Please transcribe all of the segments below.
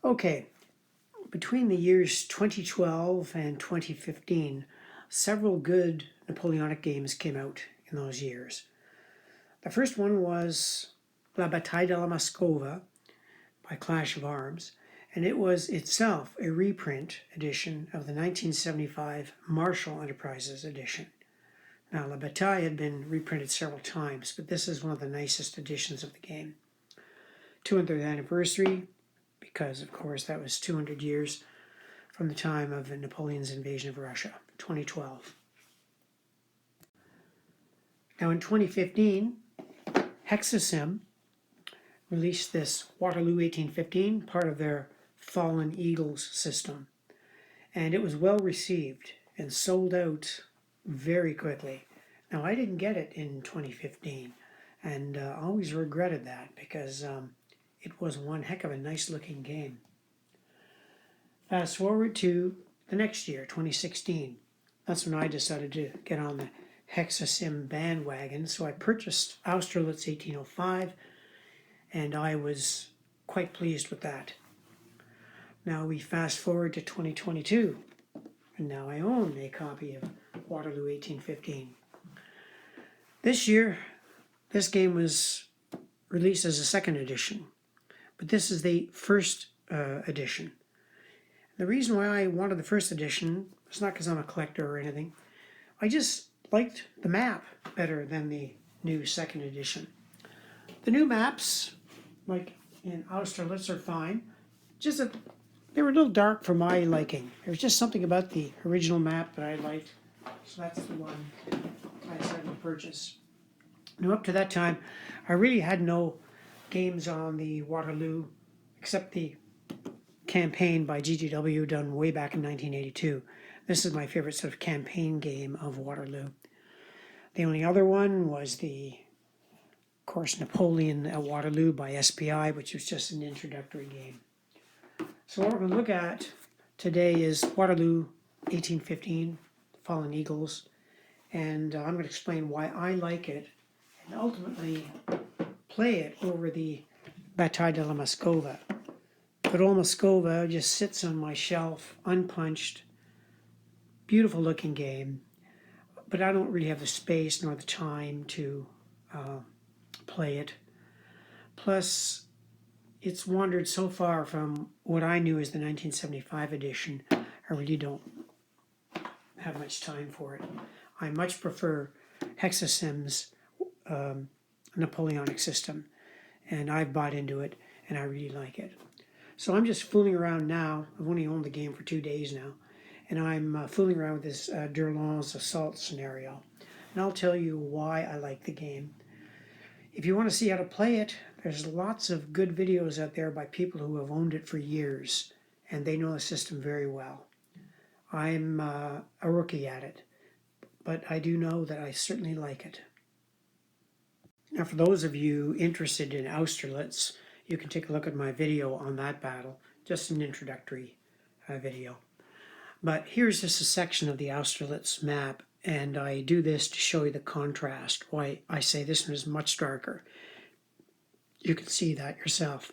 Okay, between the years 2012 and 2015, several good Napoleonic games came out in those years. The first one was La Bataille de la Moscova by Clash of Arms, and it was itself a reprint edition of the 1975 Marshall Enterprises edition. Now, La Bataille had been reprinted several times, but this is one of the nicest editions of the game. 200th anniversary, because of course that was 200 years from the time of Napoleon's invasion of Russia, 2012. Now in 2015, Hexasim released this Waterloo 1815, part of their Fallen Eagles system. And it was well received and sold out very quickly. Now I didn't get it in 2015 and always regretted that because it was one heck of a nice looking game. Fast forward to the next year, 2016. That's when I decided to get on the Hexasim bandwagon. So I purchased Austerlitz 1805 and I was quite pleased with that. Now we fast forward to 2022 and now I own a copy of Waterloo 1815. This year, this game was released as a second edition, but this is the first edition. The reason why I wanted the first edition is not because I'm a collector or anything. I just liked the map better than the new second edition. The new maps, like in Austerlitz, are fine. Just that they were a little dark for my liking. There was just something about the original map that I liked, so that's the one I decided to purchase. Now up to that time, I really had no games on the Waterloo except the campaign by GGW done way back in 1982. This is my favorite sort of campaign game of Waterloo. The only other one was the, of course, Napoleon at Waterloo by SPI, which was just an introductory game. So what we're going to look at today is Waterloo 1815, Fallen Eagles, and I'm going to explain why I like it and ultimately play it over the Bataille de la Moscova. But old Moscova just sits on my shelf, unpunched, beautiful looking game, but I don't really have the space nor the time to play it. Plus, it's wandered so far from what I knew as the 1975 edition, I really don't have much time for it. I much prefer Hexasim's Napoleonic system, and I've bought into it, and I really like it. So I'm just fooling around now. I've only owned the game for 2 days now, and I'm fooling around with this Durland's assault scenario. And I'll tell you why I like the game. If you want to see how to play it, there's lots of good videos out there by people who have owned it for years, and they know the system very well. I'm a rookie at it, but I do know that I certainly like it. Now, for those of you interested in Austerlitz, you can take a look at my video on that battle, just an introductory video. But here's just a section of the Austerlitz map, and I do this to show you the contrast, why I say this one is much darker. You can see that yourself.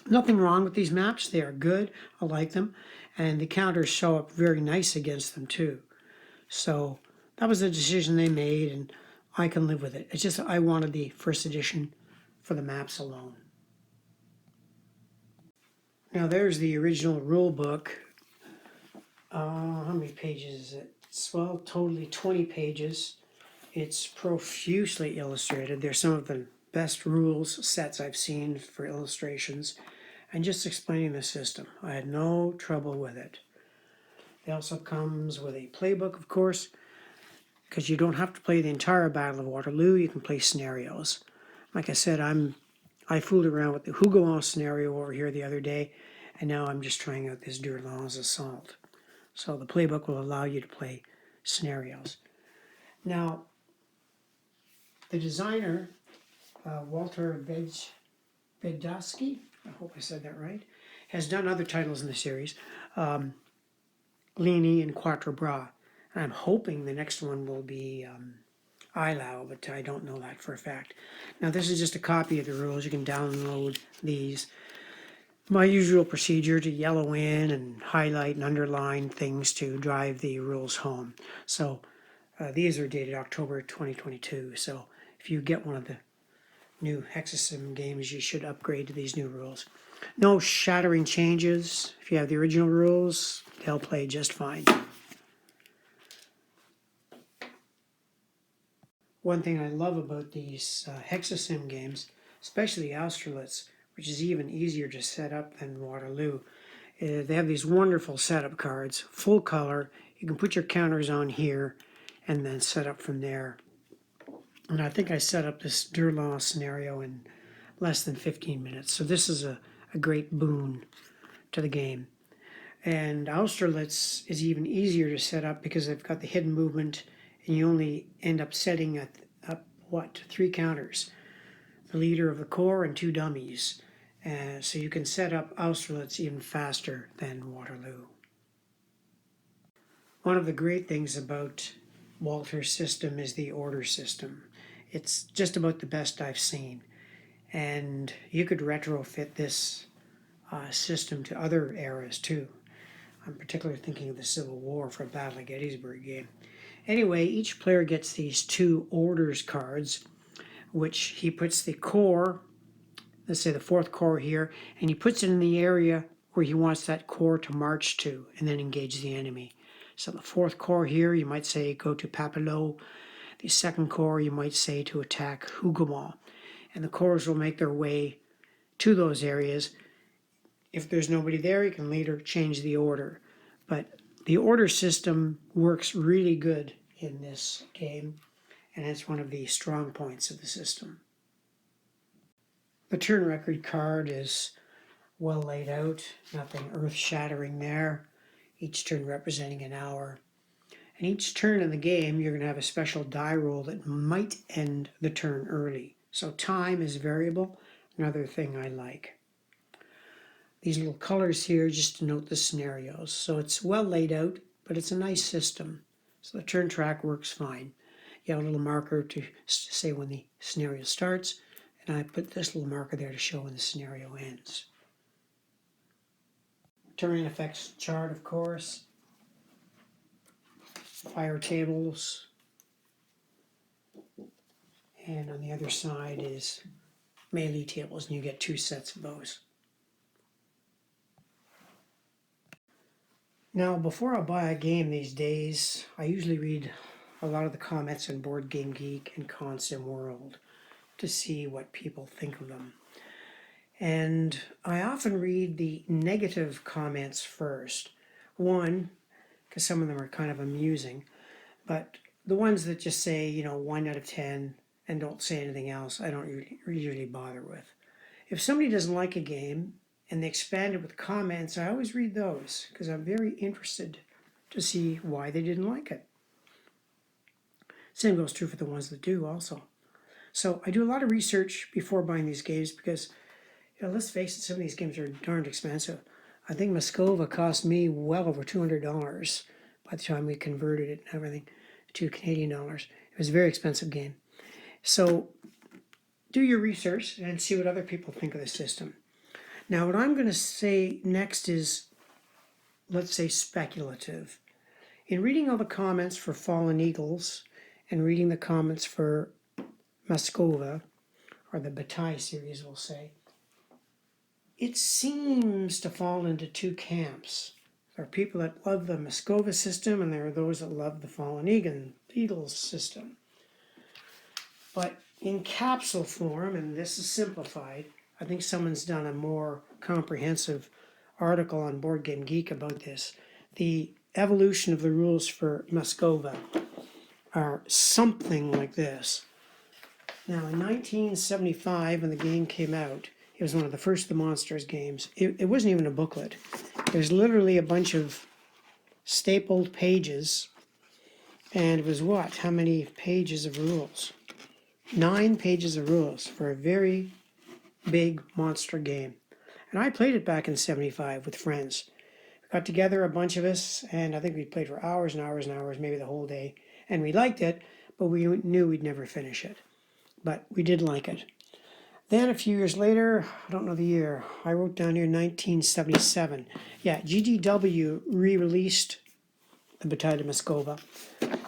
Nothing wrong with these maps. They are good. I like them. And the counters show up very nice against them too. So that was a decision they made, and I can live with it. It's just I wanted the first edition for the maps alone. Now there's the original rule book. How many pages is it? It's, well, totally 20 pages. It's profusely illustrated. They're some of the best rules sets I've seen for illustrations and just explaining the system. I had no trouble with it. It also comes with a playbook, of course, because you don't have to play the entire Battle of Waterloo. You can play scenarios. Like I said, I fooled around with the Hougoumont scenario over here the other day, and now I'm just trying out this Durland's assault. So the playbook will allow you to play scenarios. Now, the designer, Walter Vedosky, I hope I said that right, has done other titles in the series, Lini and Quatre Bras. And I'm hoping the next one will be Ilau, but I don't know that for a fact. Now this is just a copy of the rules. You can download these. My usual procedure to yellow in and highlight and underline things to drive the rules home. So these are dated October 2022. So if you get one of the new Hexasim games, you should upgrade to these new rules. No shattering changes. If you have the original rules, they'll play just fine. One thing I love about these Hexasim games, especially Austerlitz, which is even easier to set up than Waterloo, they have these wonderful setup cards, full color. You can put your counters on here and then set up from there. And I think I set up this Durlaw scenario in less than 15 minutes. So this is a great boon to the game. And Austerlitz is even easier to set up because they've got the hidden movement and you only end up setting up 3 counters. The leader of the core and 2 dummies. So you can set up Austerlitz even faster than Waterloo. One of the great things about Walter's system is the order system. It's just about the best I've seen. And you could retrofit this system to other eras too. I'm particularly thinking of the Civil War for Battle of Gettysburg game. Anyway, each player gets these 2 orders cards, which he puts the core, let's say the 4th corps here, and he puts it in the area where he wants that corps to march to and then engage the enemy. So the 4th corps here, you might say go to Papelotte. The 2nd corps, you might say to attack Hougoumont. And the corps will make their way to those areas. If there's nobody there, you can later change the order. But the order system works really good in this game, and it's one of the strong points of the system. The turn record card is well laid out, nothing earth-shattering there, each turn representing an hour. And each turn in the game, you're going to have a special die roll that might end the turn early. So time is variable, another thing I like. These little colors here just denote the scenarios. So it's well laid out, but it's a nice system. So the turn track works fine. You have a little marker to say when the scenario starts, and I put this little marker there to show when the scenario ends. Terrain effects chart, of course. Fire tables. And on the other side is melee tables, and you get 2 sets of those. Now, before I buy a game these days, I usually read a lot of the comments on Board Game Geek and Consim World to see what people think of them. And I often read the negative comments first. One, because some of them are kind of amusing, but the ones that just say, 1 out of 10 and don't say anything else, I don't really bother with. If somebody doesn't like a game, and they expand it with comments, I always read those because I'm very interested to see why they didn't like it. Same goes true for the ones that do also. So I do a lot of research before buying these games because, let's face it, some of these games are darned expensive. I think Moscova cost me well over $200 by the time we converted it and everything to Canadian dollars. It was a very expensive game. So do your research and see what other people think of the system. Now, what I'm going to say next is, let's say, speculative. In reading all the comments for Fallen Eagles and reading the comments for Moscova, or the Bataille series, we'll say, it seems to fall into 2 camps. There are people that love the Moscova system, and there are those that love the Fallen Eagles system. But in capsule form, and this is simplified, I think someone's done a more comprehensive article on Board Game Geek about this. The evolution of the rules for Moscova are something like this. Now, in 1975, when the game came out, it was one of the first of the Monsters games. It wasn't even a booklet. There's literally a bunch of stapled pages, and it was what? How many pages of rules? 9 pages of rules for a very big monster game. And I played it back in 75 with friends. We got together, a bunch of us, and I think we played for hours and hours and hours, maybe the whole day. And we liked it, but we knew we'd never finish it. But we did like it. Then a few years later, I don't know the year, I wrote down here 1977. Yeah, GDW re-released the Bataille de Moscova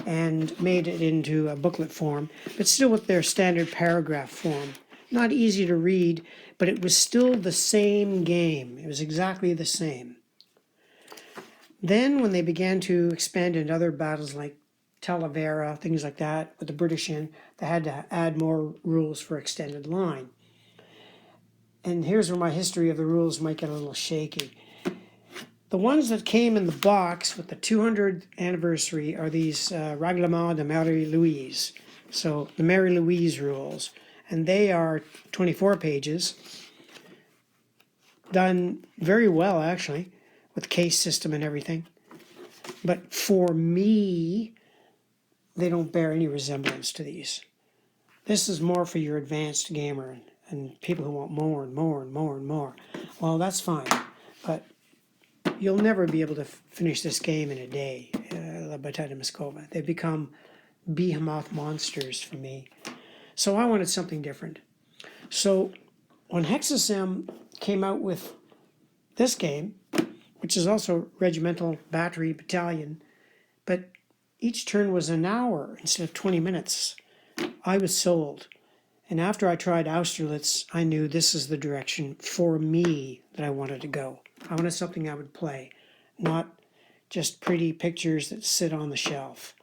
and made it into a booklet form, but still with their standard paragraph form. Not easy to read, but it was still the same game. It was exactly the same. Then when they began to expand into other battles like Talavera, things like that, with the British in, they had to add more rules for extended line. And here's where my history of the rules might get a little shaky. The ones that came in the box with the 200th anniversary are these Règlement de Marie-Louise. So the Marie-Louise rules. And they are 24 pages. Done very well, actually, with case system and everything. But for me, they don't bear any resemblance to these. This is more for your advanced gamer and people who want more and more and more and more. Well, that's fine, but you'll never be able to finish this game in a day, La Bataille de Moscova. They become behemoth monsters for me. So I wanted something different. So when Hexasim came out with this game, which is also regimental, battery, battalion, but each turn was an hour instead of 20 minutes, I was sold. And after I tried Austerlitz, I knew this is the direction for me that I wanted to go. I wanted something I would play, not just pretty pictures that sit on the shelf.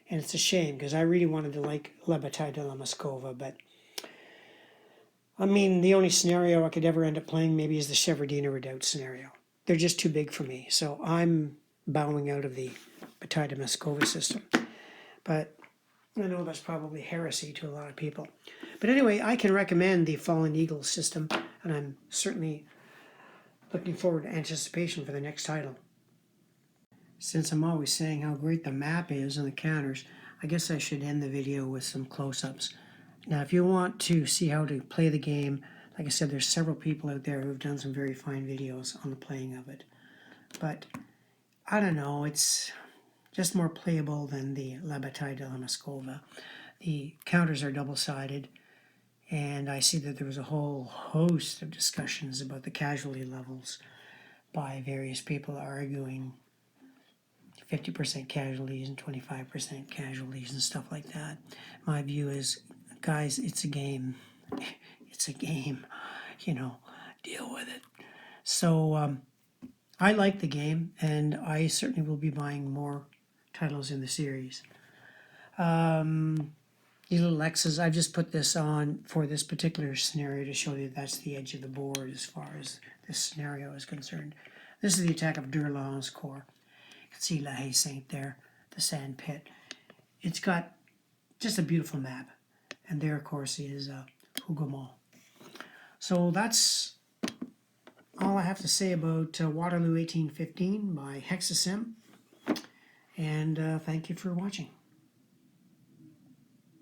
And it's a shame because I really wanted to like La Bataille de la Moscova, but I mean, the only scenario I could ever end up playing maybe is the Cheverdina Redoubt scenario. They're just too big for me, so I'm bowing out of the Bataille de Moscova system. But I know that's probably heresy to a lot of people. But anyway, I can recommend the Fallen Eagle system, and I'm certainly looking forward to anticipation for the next title. Since I'm always saying how great the map is and the counters, I guess I should end the video with some close-ups. Now, if you want to see how to play the game, like I said, there's several people out there who've done some very fine videos on the playing of it. But, I don't know, it's just more playable than the La Bataille de la Moscova. The counters are double-sided, and I see that there was a whole host of discussions about the casualty levels by various people arguing 50% casualties and 25% casualties and stuff like that. My view is, guys, it's a game. It's a game. You know, deal with it. So I like the game, and I certainly will be buying more titles in the series. These little X's, I've just put this on for this particular scenario to show you that's the edge of the board as far as this scenario is concerned. This is the attack of Durland's Corps. You can see La Haye Sainte there, the sand pit. It's got just a beautiful map. And there, of course, is Hougoumont. So that's all I have to say about Waterloo 1815 by Hexasim. And thank you for watching.